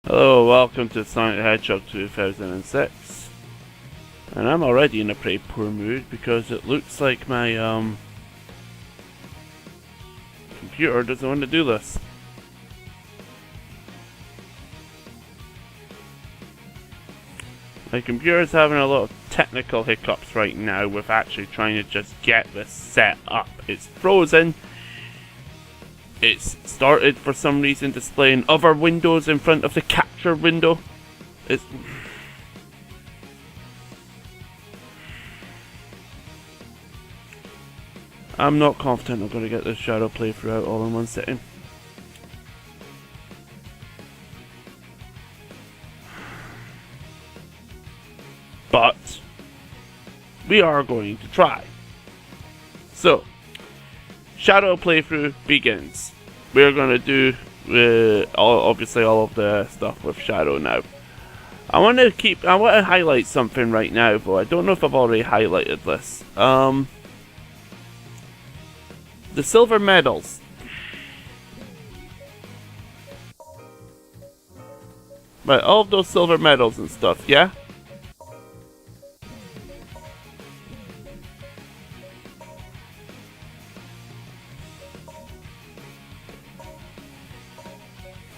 Hello, welcome to Sonic the Hedgehog 2006. And I'm already in a pretty poor mood because it looks like my computer doesn't want to do this. My computer's having a lot of technical hiccups right now with actually trying to just get this set up. It's frozen. It's started for some reason displaying other windows in front of the capture window. I'm not confident I'm going to get this shadow playthrough out all in one sitting. But we are going to try. So, shadow playthrough begins. We're going to do obviously all of the stuff with shadow now. I want to highlight something right now, though I don't know if I've already highlighted this. The silver medals. Right, all of those silver medals and stuff, yeah?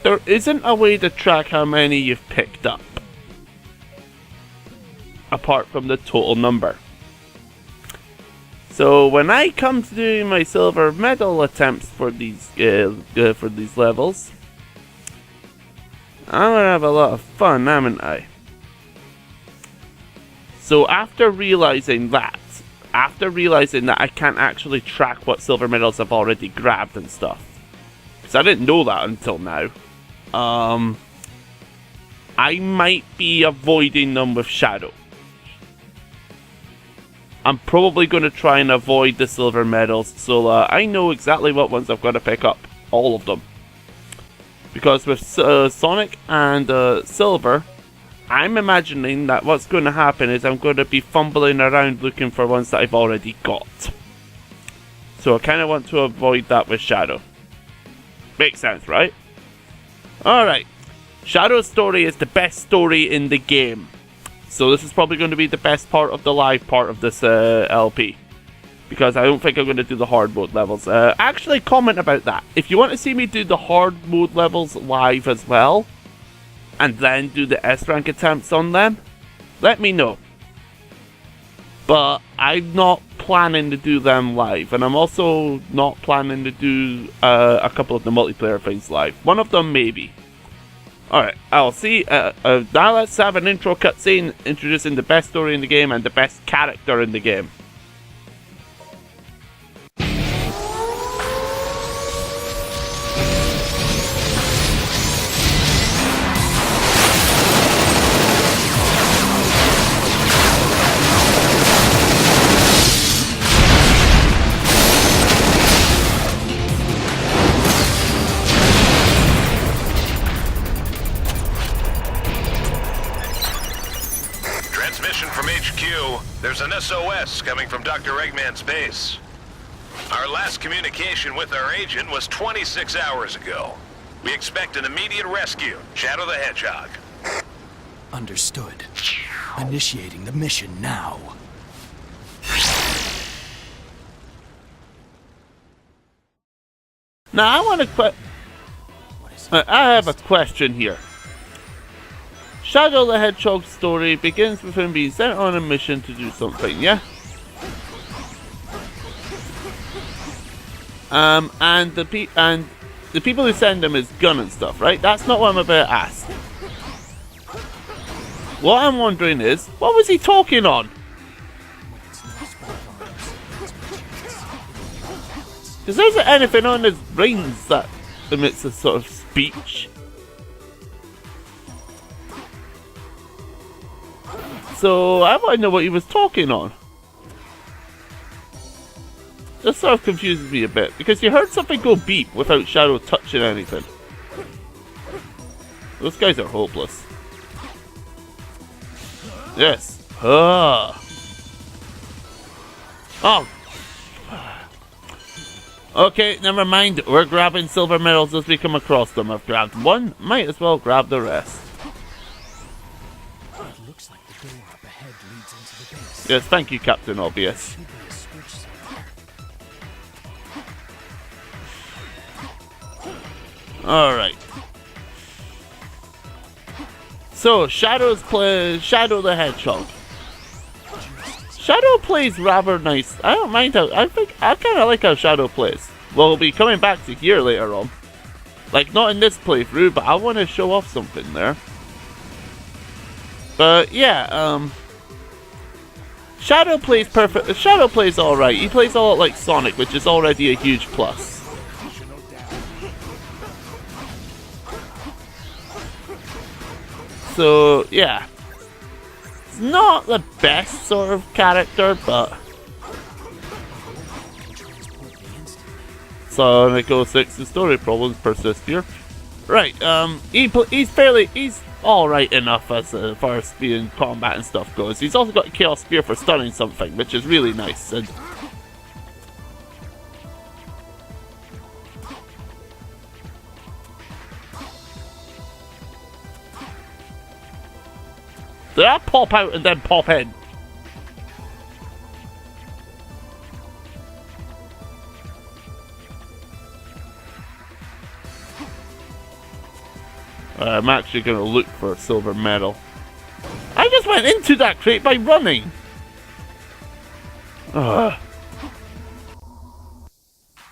There isn't a way to track how many you've picked up, apart from the total number. So when I come to doing my silver medal attempts for these levels, I'm gonna have a lot of fun, haven't I? So after realizing that I can't actually track what silver medals I've already grabbed and stuff, because I didn't know that until now. I might be avoiding them with shadow. I'm probably going to try and avoid the silver medals, so I know exactly what ones I've got to pick up. All of them. Because with Sonic and Silver, I'm imagining that what's going to happen is I'm going to be fumbling around looking for ones that I've already got. So I kind of want to avoid that with Shadow. Makes sense, right? Alright. Shadow's story is the best story in the game. So this is probably going to be the best part of the live part of this LP. Because I don't think I'm going to do the hard mode levels. Actually, comment about that. If you want to see me do the hard mode levels live as well, and then do the S-rank attempts on them, let me know. But I'm not planning to do them live. And I'm also not planning to do a couple of the multiplayer things live. One of them maybe. Alright, I'll see. Now let's have an intro cutscene introducing the best story in the game and the best character in the game. Transmission from HQ. There's an SOS coming from Dr. Eggman's base. Our last communication with our agent was 26 hours ago. We expect an immediate rescue. Shadow the Hedgehog. Understood. Initiating the mission now. Now I want to I have a question here. Shadow the Hedgehog's story begins with him being sent on a mission to do something, yeah? And the people who send him is gun and stuff, right? That's not what I'm about to ask. What I'm wondering is, what was he talking on? Because there isn't anything on his brains that emits a sort of speech. So I want to know what he was talking on. This sort of confuses me a bit, because you heard something go beep without Shadow touching anything. Those guys are hopeless. Yes. Oh. Okay, never mind. We're grabbing silver medals as we come across them. I've grabbed one, might as well grab the rest. It looks like the door up ahead leads into the base. Yes, thank you, Captain Obvious. Should be a switch somewhere. Alright. So, Shadow the Hedgehog. Shadow plays rather nice. I don't mind how. I kind of like how Shadow plays. We'll be coming back to here later on. Like, not in this playthrough, but I want to show off something there. But, yeah, Shadow plays perfect. Shadow plays alright. He plays a lot like Sonic, which is already a huge plus. So, yeah. It's not the best sort of character, but... Sonic 06, the story problems persist here. Right, he's alright enough as far as being combat and stuff goes. He's also got a Chaos Spear for stunning something, which is really nice. And did I pop out and then pop in? I'm actually going to look for a silver medal. I just went into that crate by running! Ugh.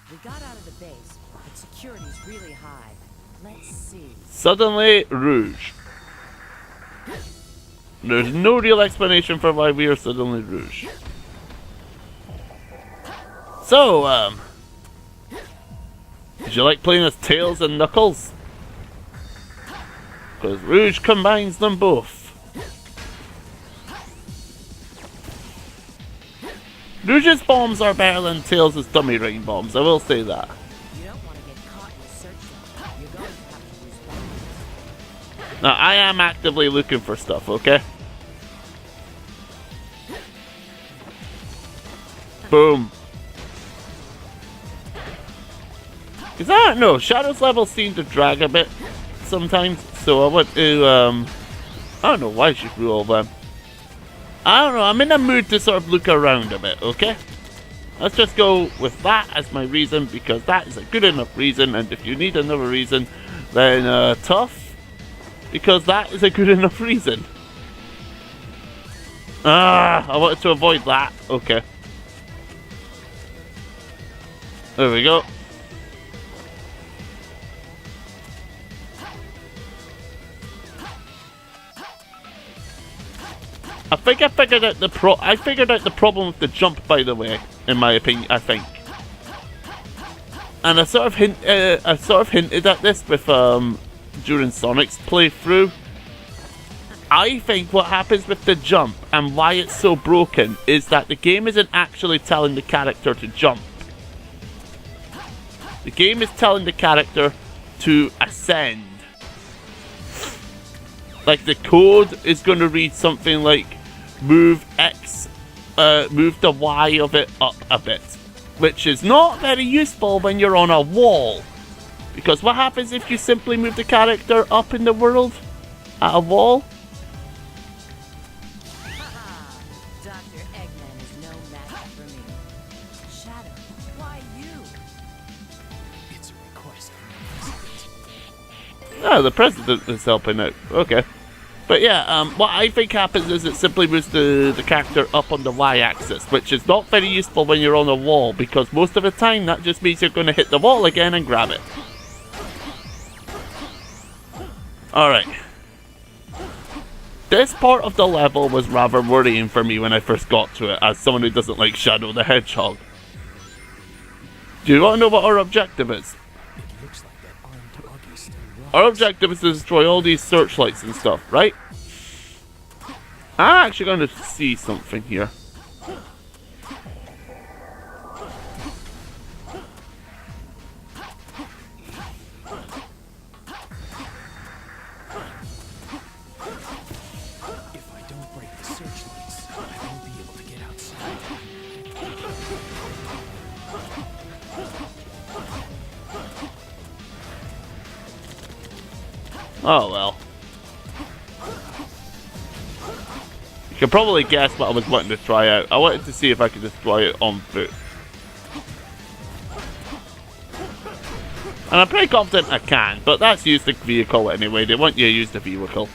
We got out of the base, but security's really high. Let's see. Suddenly, Rouge. There's no real explanation for why we are suddenly Rouge. So, did you like playing as Tails and Knuckles? Because Rouge combines them both. Rouge's bombs are better than Tails' dummy rain bombs, I will say that. You don't want to get caught in a search zone. You're going to have to use bombs. Now, I am actively looking for stuff, okay? Boom. Because I don't know, Shadow's levels seem to drag a bit sometimes, so I want to, I don't know why she threw all them. I don't know, I'm in a mood to sort of look around a bit, okay? Let's just go with that as my reason, because that is a good enough reason, and if you need another reason, then tough, because that is a good enough reason. Ah, I wanted to avoid that, okay. There we go. I think I figured out the problem with the jump, by the way, in my opinion, I think. And I sort of hinted at this with during Sonic's playthrough. I think what happens with the jump and why it's so broken is that the game isn't actually telling the character to jump. The game is telling the character to ascend. Like, the code is going to read something like move X, move the Y of it up a bit, which is not very useful when you're on a wall. Because what happens if you simply move the character up in the world at a wall? Haha! Dr. Eggman is no match for me. Shadow, why you? It's a request from the president. Oh, the president is helping out. Okay. But yeah, what I think happens is it simply moves the character up on the Y-axis, which is not very useful when you're on a wall, because most of the time that just means you're going to hit the wall again and grab it. Alright. This part of the level was rather worrying for me when I first got to it, as someone who doesn't like Shadow the Hedgehog. Do you want to know what our objective is? It looks like that armed buggy still runs. Our objective is to destroy all these searchlights and stuff, right? I'm actually going to see something here. If I don't break the searchlights, I won't be able to get outside. Oh well. You can probably guess what I was wanting to try out. I wanted to see if I could destroy it on foot. And I'm pretty confident I can, but that's used the vehicle anyway. They want you to use the vehicle.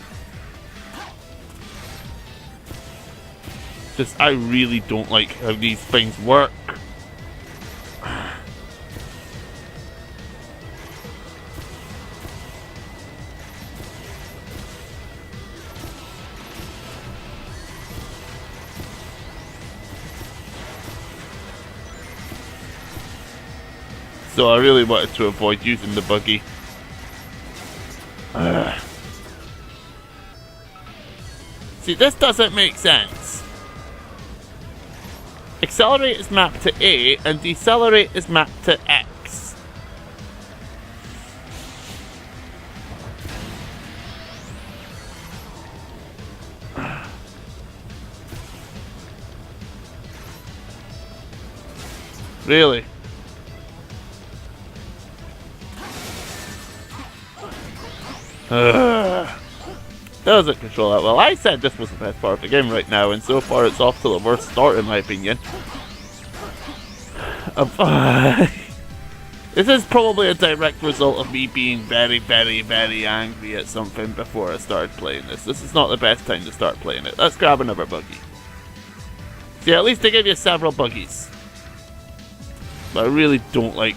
Just, I really don't like how these things work. So I really wanted to avoid using the buggy. See, this doesn't make sense. Accelerate is mapped to A and decelerate is mapped to X. Really? Doesn't control that well. I said this was the best part of the game right now, and so far it's off to the worst start in my opinion. This is probably a direct result of me being very, very, very angry at something before I started playing this. This is not the best time to start playing it. Let's grab another buggy. See, at least they give you several buggies. But I really don't like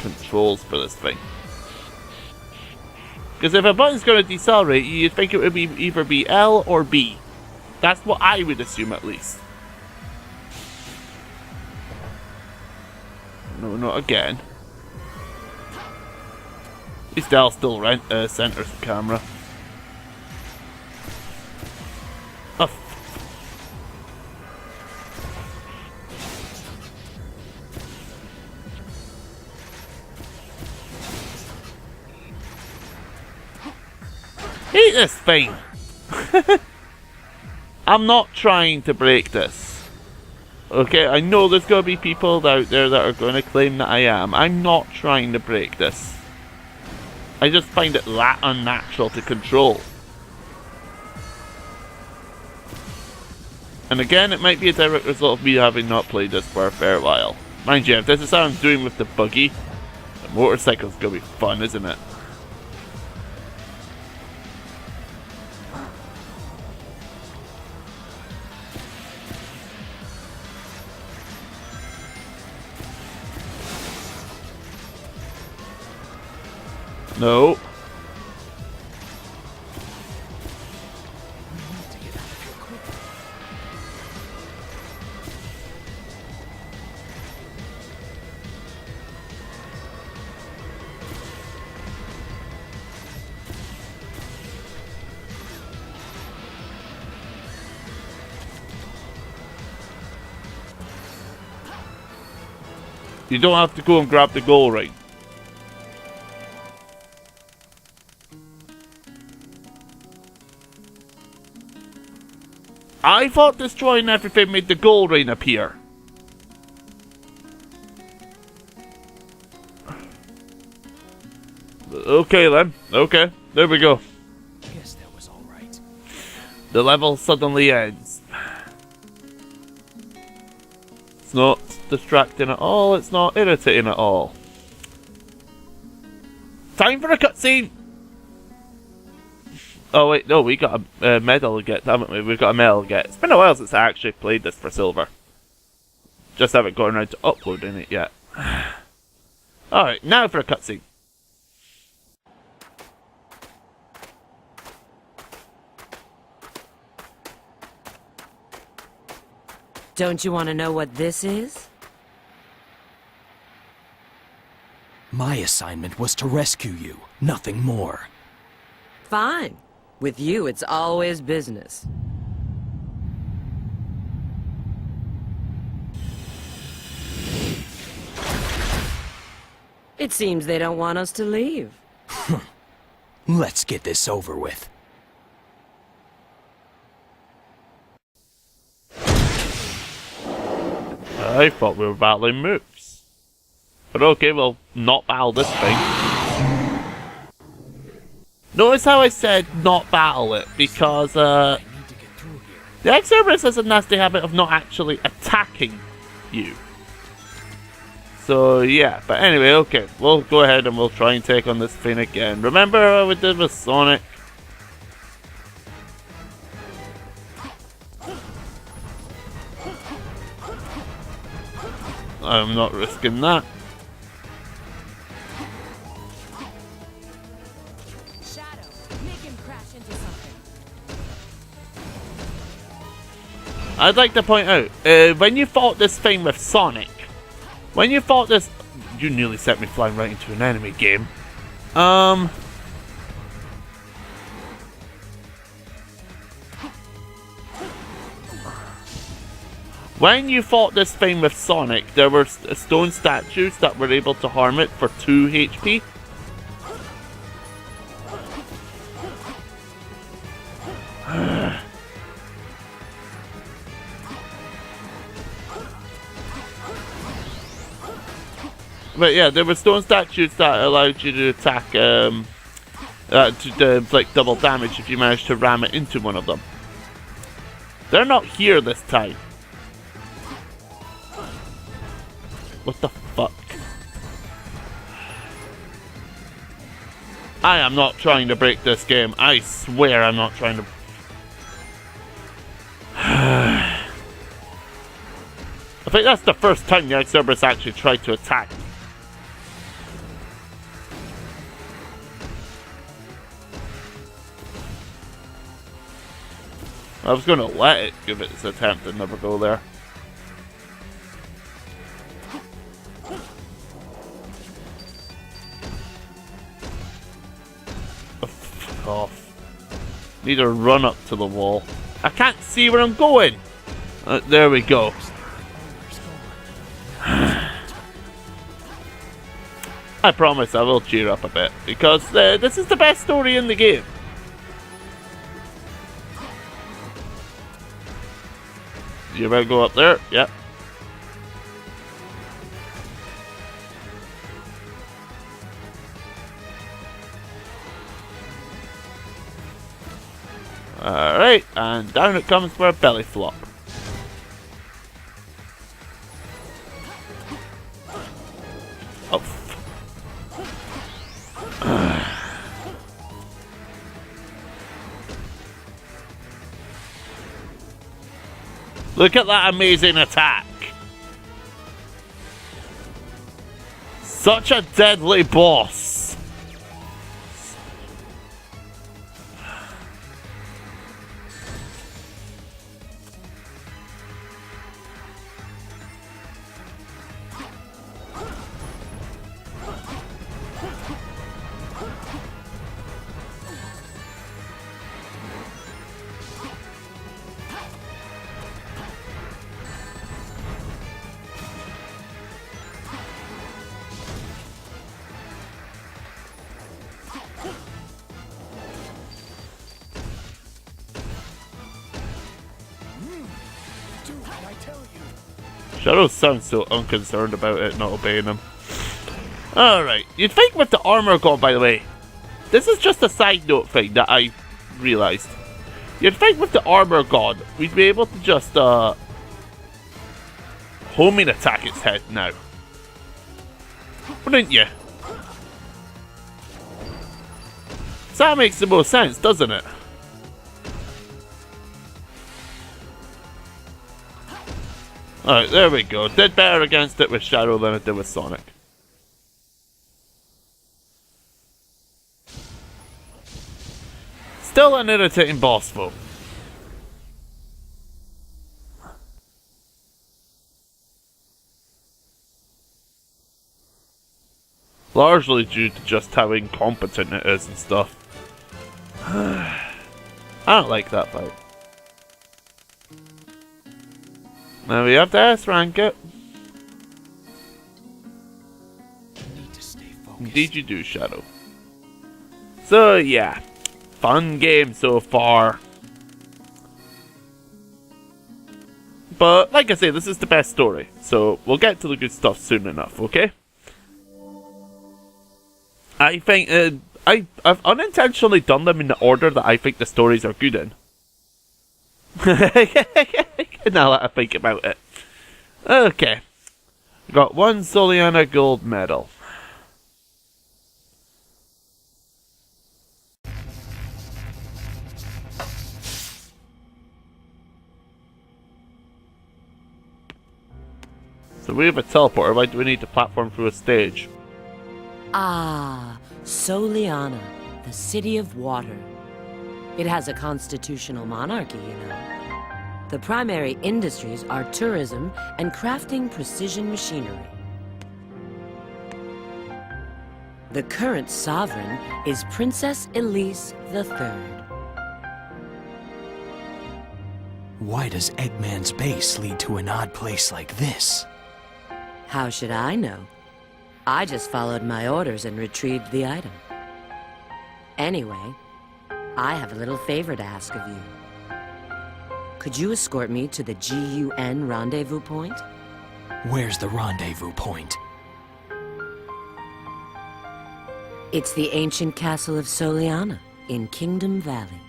controls for this thing. Because if a button's going to decelerate, you'd think it would be either be L or B. That's what I would assume at least. No, not again. At least L still centers the camera. Oh. Hate this thing! I'm not trying to break this. Okay, I know there's going to be people out there that are going to claim that I am. I'm not trying to break this. I just find it unnatural to control. And again, it might be a direct result of me having not played this for a fair while. Mind you, if this is how I'm doing with the buggy, the motorcycle's going to be fun, isn't it? No. You don't have to go and grab the goal, right? I thought destroying everything made the gold ring appear. Okay then. Okay. There we go. Guess that was all right. The level suddenly ends. It's not distracting at all. It's not irritating at all. Time for a cutscene! Oh wait, no, we got a medal to get, haven't we? We've got a medal to get. It's been a while since I actually played this for silver. Just haven't gotten around to uploading it yet. Alright, now for a cutscene. Don't you want to know what this is? My assignment was to rescue you, nothing more. Fine. With you, it's always business. It seems they don't want us to leave. Let's get this over with. I thought we were battling moves. But okay, we'll not battle this thing. Notice how I said not battle it, because the X-Cerberus has a nasty habit of not actually attacking you. So yeah, but anyway, okay, we'll go ahead and we'll try and take on this thing again. Remember how we did with Sonic? I'm not risking that. Shadow, make him crash into something. I'd like to point out, when you fought this thing with Sonic, when you fought this... You nearly set me flying right into an enemy game. When you fought this thing with Sonic, there were stone statues that were able to harm it for 2 HP. But yeah, there were stone statues that allowed you to attack, to inflict double damage if you managed to ram it into one of them. They're not here this time. What the fuck? I am not trying to break this game. I swear I'm not trying to... I think that's the first time the X-Cerberus actually tried to attack. I was going to let it give it its attempt and never go there. Off. Need to run up to the wall. I can't see where I'm going. There we go. I promise I will cheer up a bit, because this is the best story in the game. You about to go up there? Yep. Alright, and down it comes for a belly flop. Oh. Look at that amazing attack! Such a deadly boss! Shadow sounds so unconcerned about it not obeying him. Alright, you'd think with the armor god, by the way, this is just a side note thing that I realised. You'd think with the armor god, we'd be able to just, homing attack its head now. Wouldn't you? So that makes the most sense, doesn't it? Alright, there we go. Did better against it with Shadow than it did with Sonic. Still an irritating boss though. Largely due to just how incompetent it is and stuff. I don't like that fight. Now we have to S-rank it. Indeed you do, Shadow. So yeah, fun game so far. But like I say, this is the best story, so we'll get to the good stuff soon enough, okay? I think I've unintentionally done them in the order that I think the stories are good in. Now that I think about it. Okay. Got one Soliana gold medal. So we have a teleporter. Why do we need to platform through a stage? Ah, Soliana, the city of water. It has a constitutional monarchy, you know. The primary industries are tourism and crafting precision machinery. The current sovereign is Princess Elise III. Why does Eggman's base lead to an odd place like this? How should I know? I just followed my orders and retrieved the item. Anyway, I have a little favor to ask of you. Could you escort me to the GUN rendezvous point? Where's the rendezvous point? It's the ancient castle of Soliana in Kingdom Valley.